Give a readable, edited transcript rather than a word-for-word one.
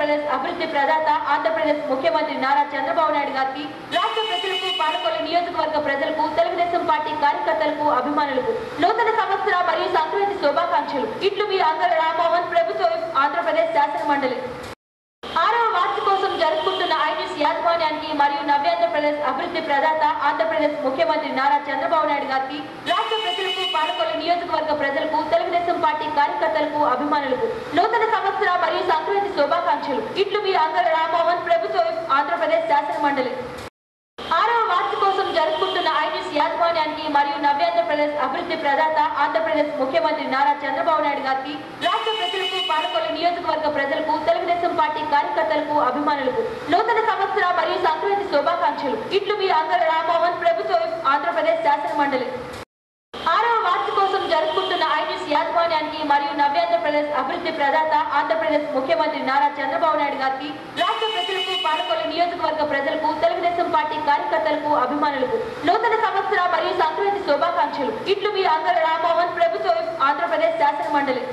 ఆంధ్రప్రదేశ్ అభివృద్ధి ప్రదాత ఆంధ్రప్రదేశ్ ముఖ్యమంత్రి నారా చంద్రబాబు నాయుడు గారికి రాష్ట్ర ప్రజలకు పాలకొల్లు నియోజకవర్గ ప్రజలకు తెలుగుదేశం పార్టీ కార్యకర్తలకు అభిమానులకు నూతన సంవత్సర మరియు సంక్రాంతి శుభాకాంక్షలు. ఇట్లు మీ అంగళ రామ్మోహన్, ప్రభుత్వం ఆంధ్రప్రదేశ్ శాసన మండలి. 6వ వార్షికోత్సవం జరుపుకుంటున్న ఐన్యూస్ యాజమాన్యానికి మరియు నవ్యాంధ్రప్రదేశ్ అభివృద్ధి ప్రదాత ఆంధ్రప్రదేశ్ ముఖ్యమంత్రి నారా చంద్రబాబు నాయుడు గారికి రాష్ట్ర ప్రజలకు పాలకొల్లు నియోజకవర్గ ప్రజలకు తెలుగుదేశం పార్టీ కార్యకర్తలకు అభిమానులకు నూతన సంవత్సర మరియు సంక్రాంతి శుభాకాంక్షలు. ఇట్లు మీ అంగళ రామ్మోహన్, ప్రభుత్వం ఆంధ్రప్రదేశ్ శాసన మండలి. 6వ వార్షికోత్సవం జరుపుకుంటున్న ఐన్యూస్ యాజమాన్యానికి మరియు నవ్యాంధ్రప్రదేశ్ అభివృద్ధి ప్రదాత ఆంధ్రప్రదేశ్ ముఖ్యమంత్రి నారా చంద్రబాబు నాయుడు గారికి రాష్ట్ర ప్రజలకు పాలకొల్లు నియోజకవర్గ ప్రజలకు తెలుగుదేశం పార్టీ కార్యకర్తలకు అభిమానులకు నూతన సంవత్సర మరియు సంక్రాంతి శుభాకాంక్షలు. ఇట్లు మీ అంగళ రామ్మోహన్, ప్రభుత్వం ఆంధ్రప్రదేశ్ శాసన మండలి. 6వ వార్షికోత్సవం జరుపుకుంటున్న ఐన్యూస్ యాజమాన్యానికి మరియు నవ్యాంధ్రప్రదేశ్ అభివృద్ధి ప్రదాత ఆంధ్రప్రదేశ్ ముఖ్యమంత్రి నారా చంద్రబాబు నాయుడు గారికి రాష్ట్ర ప్రజలకు పాలకొల్లు నియోజకవర్గ ప్రజలకు తెలుగుదేశం పార్టీ కార్యకర్తలకు అభిమానులకు నూతన సంవత్సర మరియు సంక్రాంతి శుభాకాంక్షలు. ఇట్లు మీ అంగళ రామ్మోహన్, ప్రభుత్వం ఆంధ్రప్రదేశ్ శాసన మండలి.